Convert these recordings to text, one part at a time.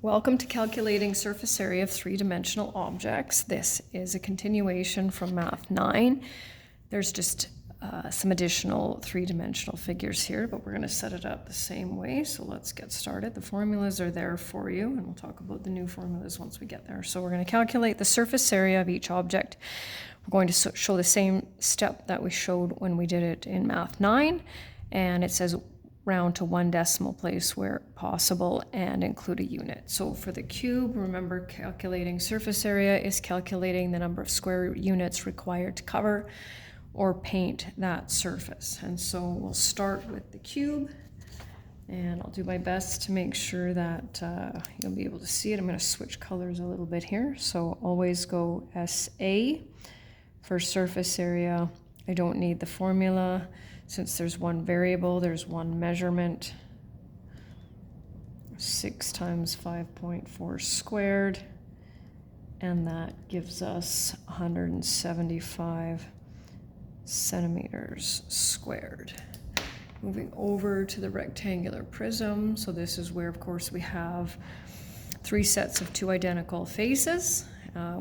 Welcome to calculating surface area of three-dimensional objects. This is a continuation from Math 9. There's just some additional three-dimensional figures here, but we're going to set it up the same way. So let's get started. The formulas are there for you, and we'll talk about the new formulas once we get there. So we're going to calculate the surface area of each object. We're going to show the same step that we showed when we did it in Math 9, and it says round to one decimal place where possible and include a unit. So for the cube, remember calculating surface area is calculating the number of square units required to cover or paint that surface. And so we'll start with the cube, and I'll do my best to make sure that you'll be able to see it. I'm going to switch colors a little bit here. So always go SA for surface area. I don't need the formula. Since there's one variable, there's one measurement. 6 times 5.4 squared, and that gives us 175 centimeters squared. Moving over to the rectangular prism. So this is where, of course, we have 3 sets of 2 identical faces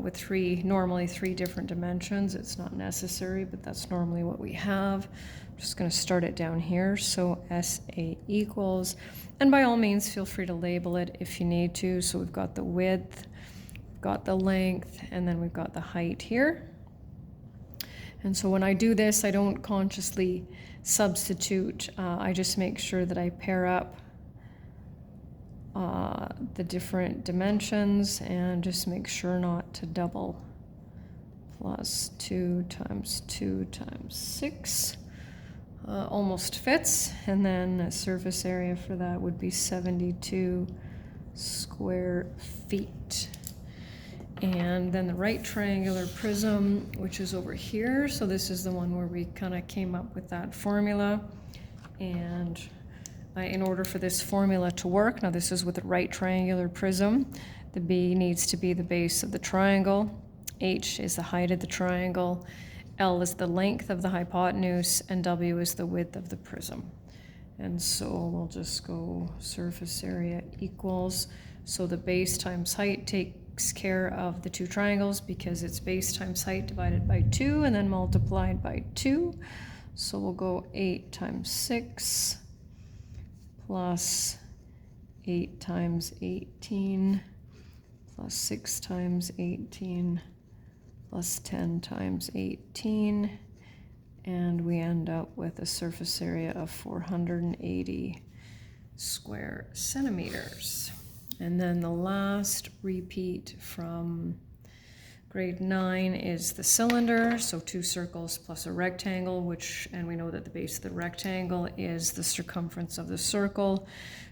with normally three different dimensions. It's not necessary, but that's normally what we have. I'm just going to start it down here. So SA equals, and by all means, feel free to label it if you need to. So we've got the width, we've got the length, and then we've got the height here. And so when I do this, I don't consciously substitute. I just make sure that I pair up the different dimensions and just make sure not to double. Plus 2 times 2 times 6 almost fits, and then the surface area for that would be 72 square feet. And then the right triangular prism, which is over here. So this is the one where we kind of came up with that formula. And in order for this formula to work, now this is with the right triangular prism, the B needs to be the base of the triangle, H is the height of the triangle, L is the length of the hypotenuse, and W is the width of the prism. And so we'll just go surface area equals, so the base times height takes care of the 2 triangles because it's base times height divided by 2 and then multiplied by 2. So we'll go 8 times 6 plus 8 times 18 plus 6 times 18 plus 10 times 18, and we end up with a surface area of 480 square centimeters. And then the last repeat from grade 9 is the cylinder, so 2 circles plus a rectangle, and we know that the base of the rectangle is the circumference of the circle,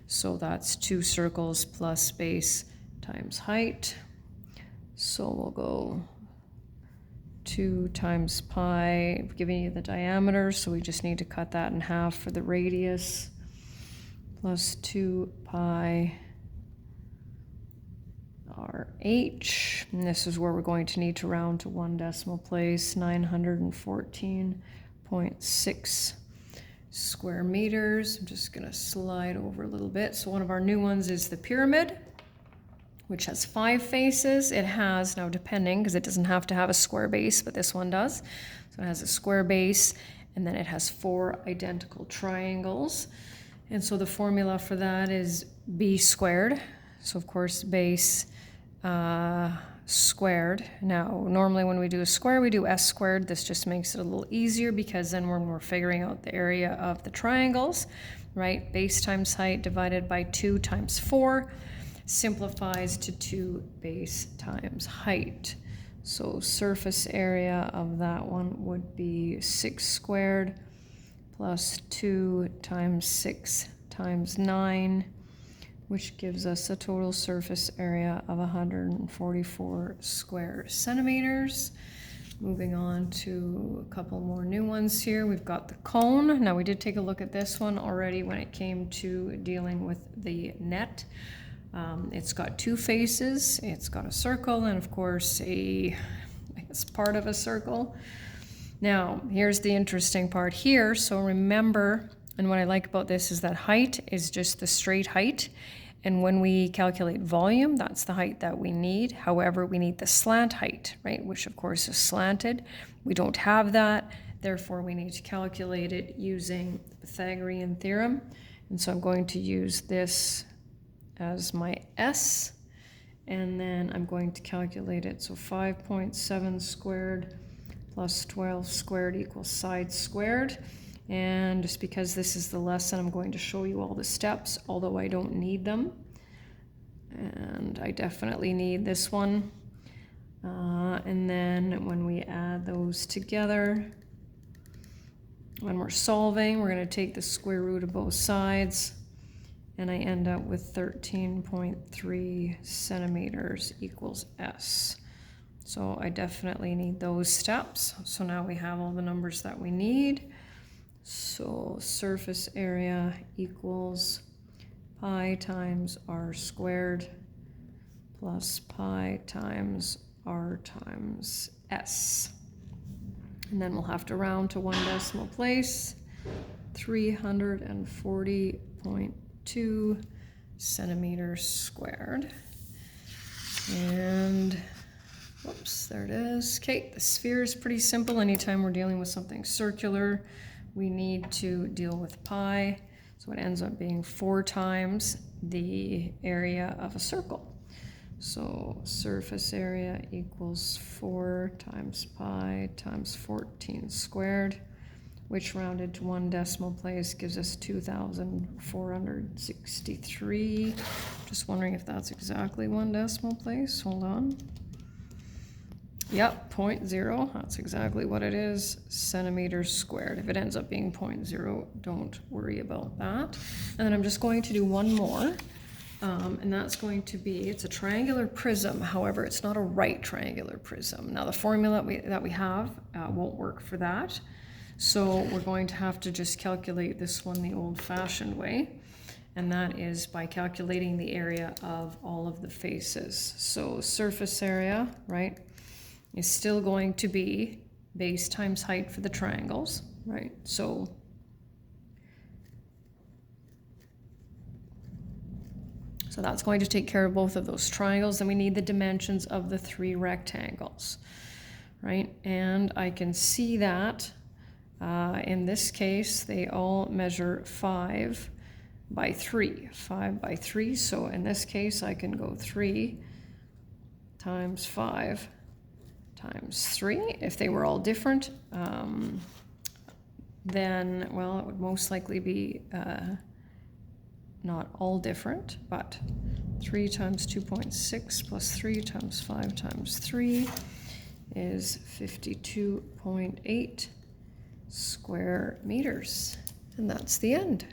so that's 2 circles plus base times height. So we'll go 2 times pi, I've given you the diameter, so we just need to cut that in half for the radius, plus 2 pi RH, and this is where we're going to need to round to one decimal place, 914.6 square meters. I'm just going to slide over a little bit. So one of our new ones is the pyramid, which has 5 faces. It has, now depending, because it doesn't have to have a square base, but this one does. So it has a square base, and then it has 4 identical triangles. And so the formula for that is B squared. So of course, base squared. Now, normally when we do a square, we do S squared. This just makes it a little easier because then when we're figuring out the area of the triangles, right? Base times height divided by 2 times 4 simplifies to 2 base times height. So surface area of that one would be 6 squared plus 2 times 6 times 9, which gives us a total surface area of 144 square centimeters. Moving on to a couple more new ones here. We've got the cone. Now we did take a look at this one already when it came to dealing with the net. It's got 2 faces, it's got a circle, and of course it's part of a circle. Now here's the interesting part here. So remember, and what I like about this is that height is just the straight height, And when we calculate volume, that's the height that we need. However, we need the slant height, right, which of course is slanted. We don't have that, therefore we need to calculate it using the Pythagorean theorem. And so I'm going to use this as my S, and then I'm going to calculate it. So 5.7 squared plus 12 squared equals side squared. And just because this is the lesson, I'm going to show you all the steps, although I don't need them. And I definitely need this one. And then when we add those together, when we're solving, we're going to take the square root of both sides, and I end up with 13.3 centimeters equals S. So I definitely need those steps. So now we have all the numbers that we need. So surface area equals pi times r squared plus pi times r times S. And then we'll have to round to 1 decimal place, 340.2 centimeters squared. And whoops, there it is. Okay, the sphere is pretty simple. Anytime we're dealing with something circular, we need to deal with pi. So it ends up being 4 times the area of a circle. So surface area equals 4 times pi times 14 squared, which rounded to 1 decimal place gives us 2,463. Just wondering if that's exactly 1 decimal place. Hold on. Yep, 0.0, that's exactly what it is, centimeters squared. If it ends up being 0.0, don't worry about that. And then I'm just going to do one more, and that's going to be, it's a triangular prism, however, it's not a right triangular prism. Now the formula that we have won't work for that, so we're going to have to just calculate this one the old-fashioned way, and that is by calculating the area of all of the faces. So surface area, right, is still going to be base times height for the triangles, right? So that's going to take care of both of those triangles. Then we need the dimensions of the 3 rectangles, right? And I can see that in this case, they all measure 5 by 3, 5 by 3. So in this case, I can go 3 times 5 times 3. If they were all different, then, well, it would most likely be not all different, but 3 times 2.6 plus 3 times 5 times 3 is 52.8 square meters. And that's the end.